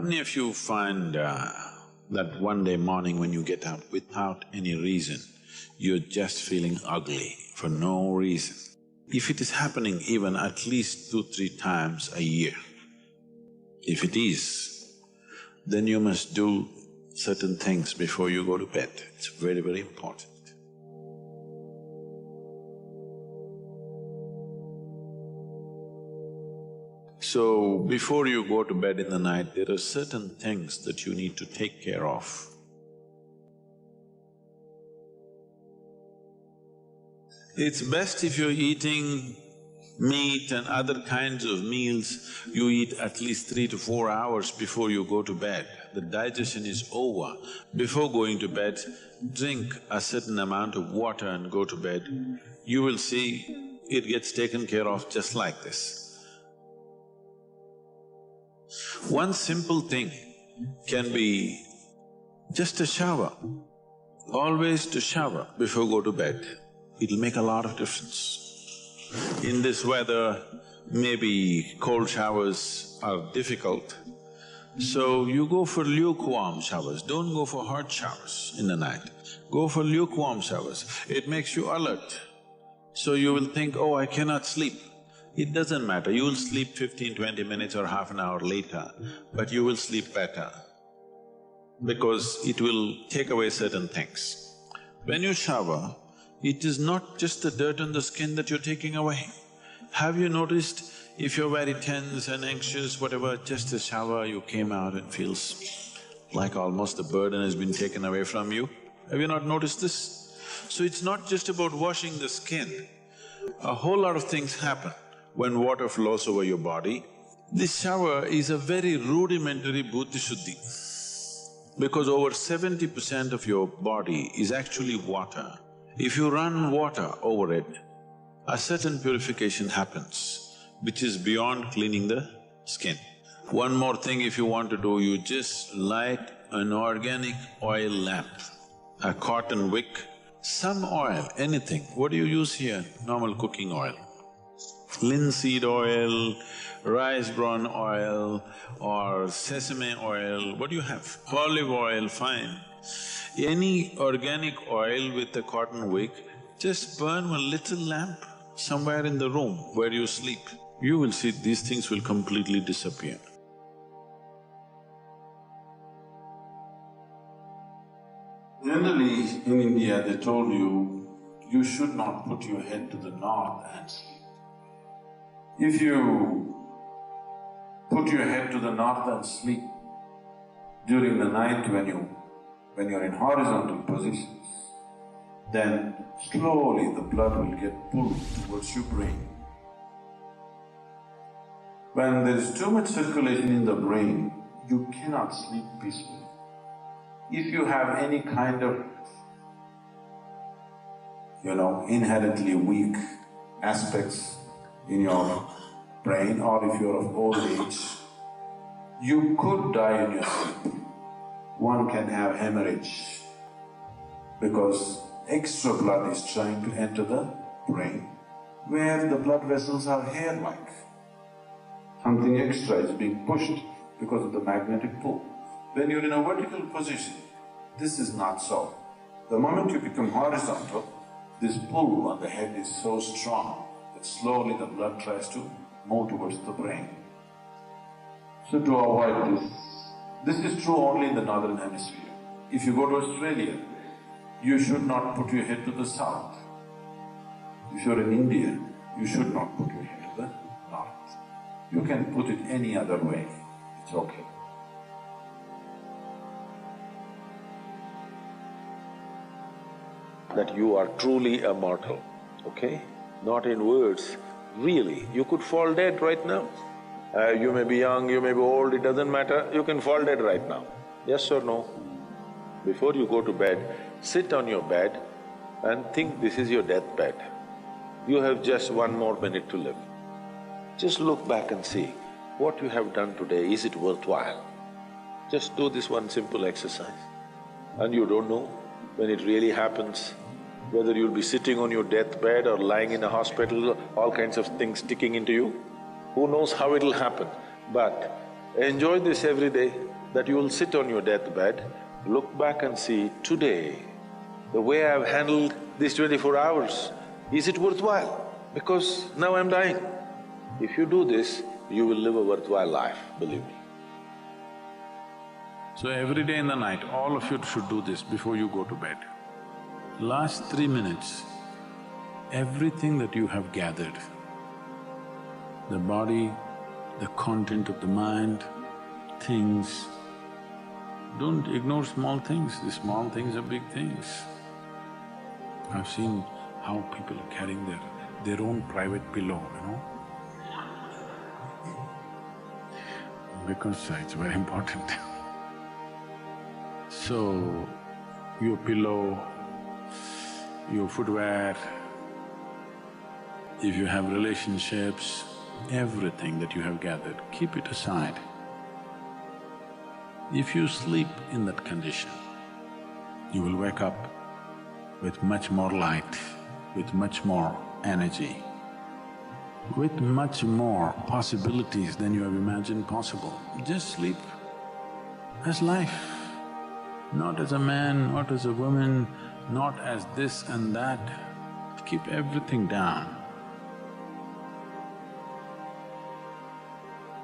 How many of you find that one day morning when you get up without any reason, you're just feeling ugly for no reason? If it is happening even at least 2-3 times a year, if it is, then you must do certain things before you go to bed. It's very, very important. So, before you go to bed in the night, there are certain things that you need to take care of. It's best if you're eating meat and other kinds of meals, you eat at least 3 to 4 hours before you go to bed. The digestion is over. Before going to bed, drink a certain amount of water and go to bed. You will see it gets taken care of just like this. One simple thing can be just a shower. Always to shower before go to bed. It'll make a lot of difference. In this weather, maybe cold showers are difficult, so you go for lukewarm showers, don't go for hot showers in the night. Go for lukewarm showers, it makes you alert. So you will think, oh, I cannot sleep. It doesn't matter, you will sleep 15-20 minutes or half an hour later, but you will sleep better because it will take away certain things. When you shower, it is not just the dirt on the skin that you're taking away. Have you noticed if you're very tense and anxious, whatever, just a shower, you came out and feels like almost the burden has been taken away from you? Have you not noticed this? So it's not just about washing the skin, a whole lot of things happen when water flows over your body. This shower is a very rudimentary buddhi shuddhi because over 70% of your body is actually water. If you run water over it, a certain purification happens, which is beyond cleaning the skin. One more thing if you want to do, you just light an organic oil lamp, a cotton wick, some oil, anything. What do you use here? Normal cooking oil. Linseed oil, rice bran oil or sesame oil, what do you have? Olive oil, fine. Any organic oil with a cotton wick, just burn one little lamp somewhere in the room where you sleep. You will see these things will completely disappear. Generally, in India, they told you should not put your head to the north and sleep. If you put your head to the north and sleep during the night when you're in horizontal positions, then slowly the blood will get pulled towards your brain. When there is too much circulation in the brain, you cannot sleep peacefully. If you have any kind of, inherently weak aspects in your brain, or if you're of old age, you could die in your sleep. One can have hemorrhage because extra blood is trying to enter the brain where the blood vessels are hair-like. Something extra is being pushed because of the magnetic pull. When you're in a vertical position, this is not so. The moment you become horizontal, this pull on the head is so strong that slowly the blood tries to move towards the brain. So to avoid this is true only in the northern hemisphere. If you go to Australia, you should not put your head to the south. If you're in India, you should not put your head to the north. You can put it any other way, it's okay. That you are truly a mortal, okay? Not in words, really, you could fall dead right now. You may be young, you may be old, it doesn't matter, you can fall dead right now. Yes or no? Before you go to bed, sit on your bed and think this is your deathbed. You have just 1 more minute to live. Just look back and see, what you have done today, is it worthwhile? Just do this one simple exercise. And you don't know when it really happens, whether you'll be sitting on your deathbed or lying in a hospital, all kinds of things sticking into you. Who knows how it'll happen, but enjoy this every day. that you will sit on your deathbed, look back and see, today, the way I've handled these 24 hours, is it worthwhile? Because now I'm dying. If you do this, you will live a worthwhile life, believe me. So every day in the night, all of you should do this before you go to bed. Last 3 minutes, everything that you have gathered, the body, the content of the mind, things, don't ignore small things. The small things are big things. I've seen how people are carrying their own private pillow, because it's very important. So, your pillow, your footwear, if you have relationships, everything that you have gathered, keep it aside. If you sleep in that condition, you will wake up with much more light, with much more energy, with much more possibilities than you have imagined possible. Just sleep as life, not as a man, not as a woman, not as this and that. Keep everything down.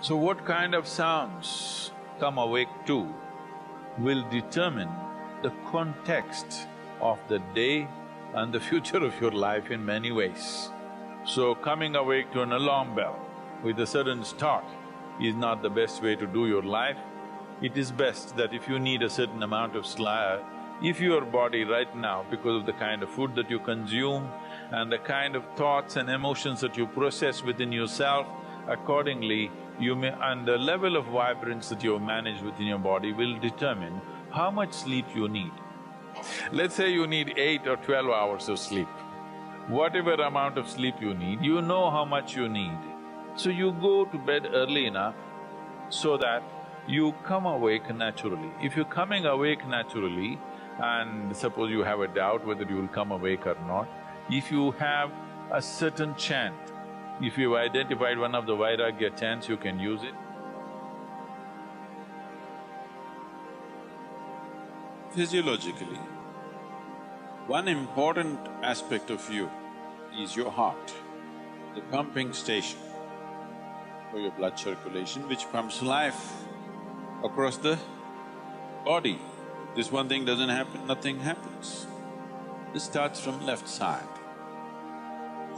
So what kind of sounds come awake to will determine the context of the day and the future of your life in many ways. So coming awake to an alarm bell with a sudden start is not the best way to do your life. It is best that if you need a certain amount of sleep, if your body right now, because of the kind of food that you consume and the kind of thoughts and emotions that you process within yourself, accordingly you may… and the level of vibrance that you manage within your body will determine how much sleep you need. Let's say you need 8 or 12 hours of sleep. Whatever amount of sleep you need, you know how much you need. So you go to bed early enough so that you come awake naturally. If you're coming awake naturally, and suppose you have a doubt whether you will come awake or not, if you have a certain chant, if you've identified one of the Vairagya chants, you can use it. Physiologically, one important aspect of you is your heart, the pumping station for your blood circulation, which pumps life across the body. This one thing doesn't happen, nothing happens. This starts from left side.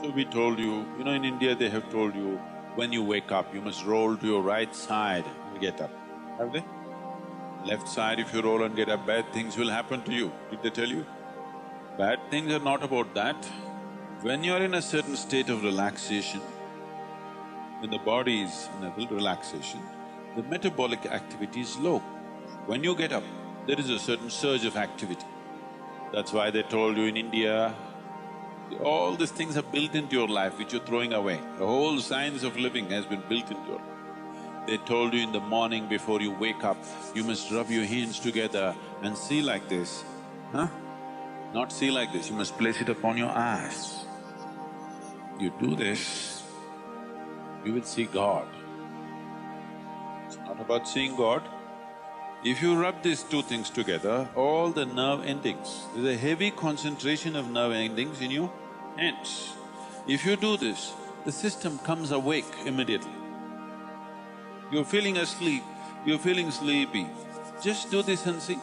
So we told you, in India they have told you, when you wake up, you must roll to your right side and get up. Have they? Left side, if you roll and get up, bad things will happen to you. Did they tell you? Bad things are not about that. When you're in a certain state of relaxation, when the body is in a relaxation, the metabolic activity is low. When you get up, there is a certain surge of activity. That's why they told you in India, all these things are built into your life which you're throwing away. The whole science of living has been built into your life. They told you in the morning before you wake up, you must rub your hands together and see like this, huh? Not see like this, you must place it upon your eyes. You do this, you will see God. It's not about seeing God. If you rub these two things together, all the nerve endings, there's a heavy concentration of nerve endings in your hands. If you do this, the system comes awake immediately. You're feeling asleep, you're feeling sleepy, just do this and see.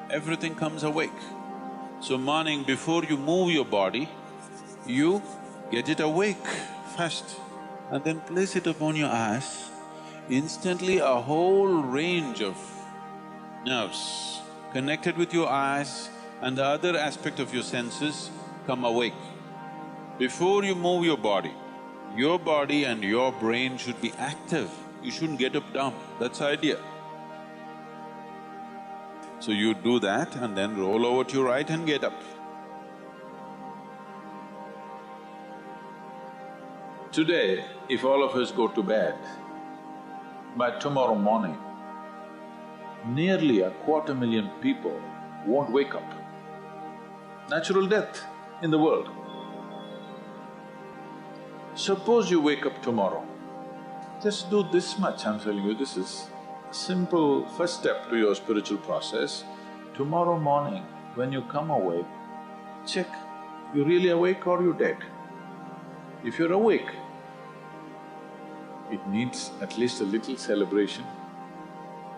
Everything comes awake. So morning before you move your body, you get it awake first and then place it upon your eyes. Instantly a whole range of nerves connected with your eyes and the other aspect of your senses come awake. Before you move your body and your brain should be active. You shouldn't get up dumb, that's the idea. So you do that and then roll over to your right and get up. Today, if all of us go to bed, by tomorrow morning, nearly 250,000 people won't wake up. Natural death in the world. Suppose you wake up tomorrow, just do this much, I'm telling you, this is Simple first step to your spiritual process, tomorrow morning when you come awake, check, you really awake or you dead? If you're awake, it needs at least a little celebration.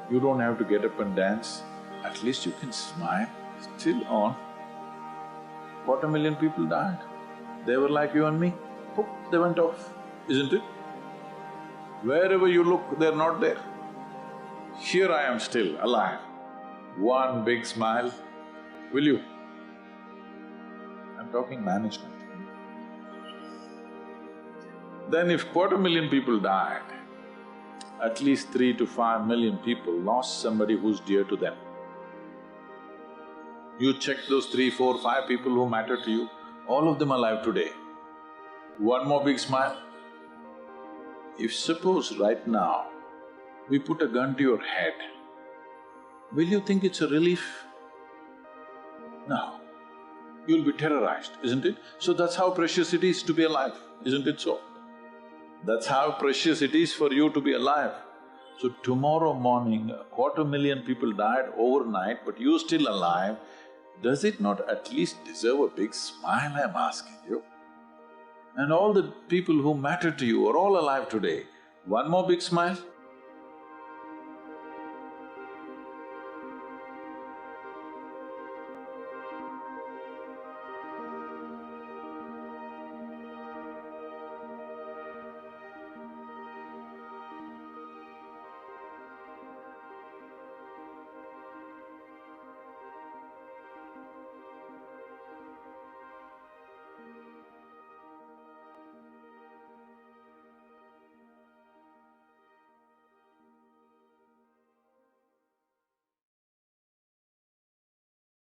You don't have to get up and dance, at least you can smile, still on. 250,000 people died. They were like you and me, poof, they went off, isn't it? Wherever you look, they're not there. Here I am still, alive. One big smile, will you? I'm talking management. Then if 250,000 people died, at least 3 to 5 million people lost somebody who's dear to them. You check those 3, 4, 5 people who matter to you, all of them alive today. One more big smile. If suppose right now, we put a gun to your head, will you think it's a relief? No. You'll be terrorized, isn't it? So that's how precious it is to be alive, isn't it so? That's how precious it is for you to be alive. So tomorrow morning, 250,000 people died overnight, but you're still alive. Does it not at least deserve a big smile, I'm asking you? And all the people who matter to you are all alive today. One more big smile?